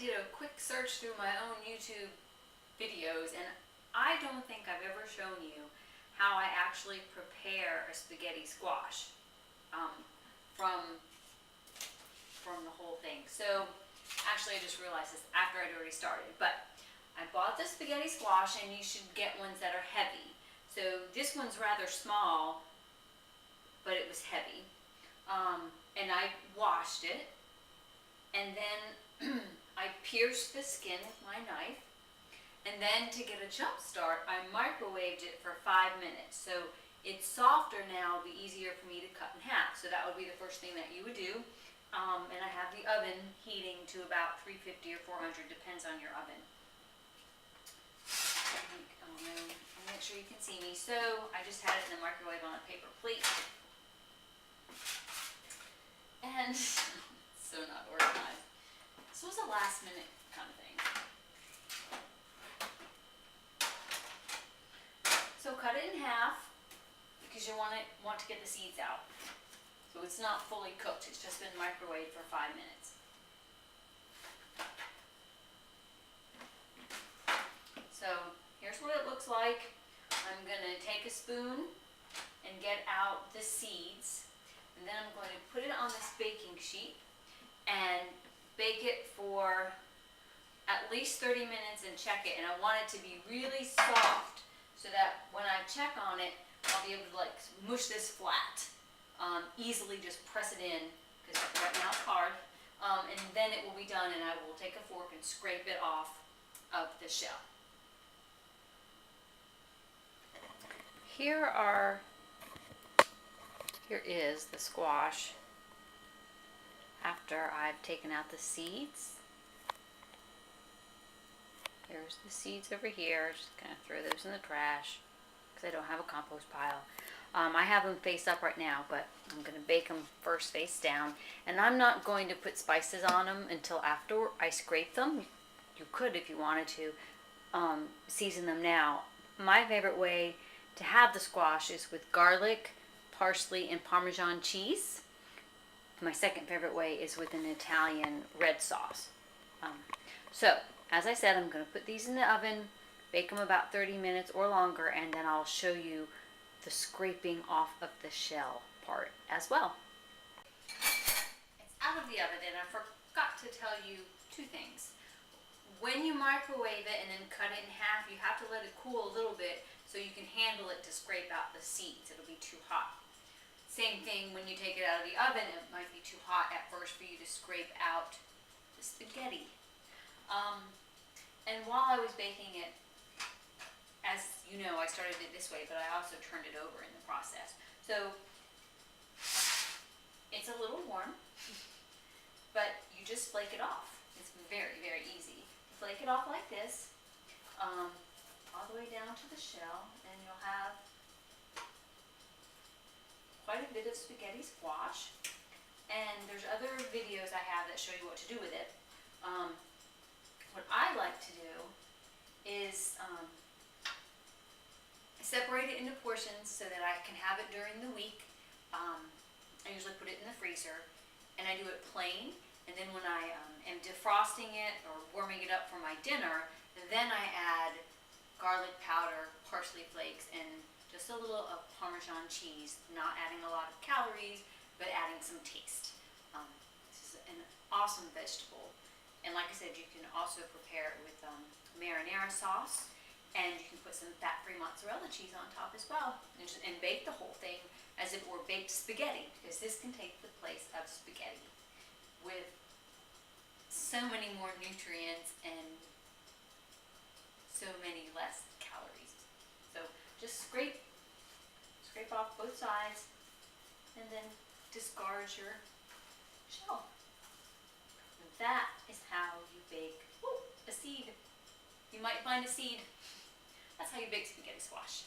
did a quick search through my own YouTube videos, and I don't think I've ever shown you how I actually prepare a spaghetti squash from the whole thing. So actually I just realized this after I'd already started, but I bought the spaghetti squash, and you should get ones that are heavy. So this one's rather small, but it was heavy. And I washed it, and then I pierced the skin with my knife, and then to get a jump start, I microwaved it for 5 minutes. So it's softer now, it'll be easier for me to cut in half. So that would be the first thing that you would do. And I have the oven heating to about 350 or 400, depends on your oven. I'll make sure you can see me. So I just had it in the microwave on a paper plate. And so not organized. This was a last minute kind of thing. So cut it in half because you want to get the seeds out. So it's not fully cooked, it's just been microwaved for 5 minutes. So here's what it looks like. I'm going to take a spoon and get out the seeds, and then I'm going to put it on this baking sheet and bake it for at least 30 minutes and check it. And I want it to be really soft so that when I check on it, I'll be able to like mush this flat. Easily just press it in, because right now it's hard, and then it will be done, and I will take a fork and scrape it off of the shell. Here is the squash after I've taken out the seeds. There's the seeds over here. Just gonna throw those in the trash because I don't have a compost pile. I have them face up right now, but I'm going to bake them first face down. And I'm not going to put spices on them until after I scrape them. You could if you wanted to season them now. My favorite way to have the squash is with garlic, parsley, and Parmesan cheese. My second favorite way is with an Italian red sauce. So, as I said, I'm going to put these in the oven, bake them about 30 minutes or longer, and then I'll show you the scraping off of the shell part as well. It's out of the oven, and I forgot to tell you two things. When you microwave it and then cut it in half, you have to let it cool a little bit so you can handle it to scrape out the seeds. It'll be too hot. Same thing when you take it out of the oven, it might be too hot at first for you to scrape out the spaghetti. And while I was baking it, as you know, I started it this way, but I also turned it over in the process. So it's a little warm, but you just flake it off. It's very, very easy. Flake it off like this, all the way down to the shell, and you'll have quite a bit of spaghetti squash. And there's other videos I have that show you what to do with it. What I like to do is separate it into portions so that I can have it during the week. I usually put it in the freezer, and I do it plain, and then when I am defrosting it or warming it up for my dinner, then I add garlic powder, parsley flakes, and just a little of Parmesan cheese, not adding a lot of calories, but adding some taste. This is an awesome vegetable, and like I said, you can also prepare it with marinara sauce. And you can put some fat-free mozzarella cheese on top as well, and bake the whole thing as if it were baked spaghetti, because this can take the place of spaghetti with so many more nutrients and so many less calories. So just scrape off both sides, and then discard your shell. And that is how you bake a seed. You might find a seed. That's how you bake spaghetti squash.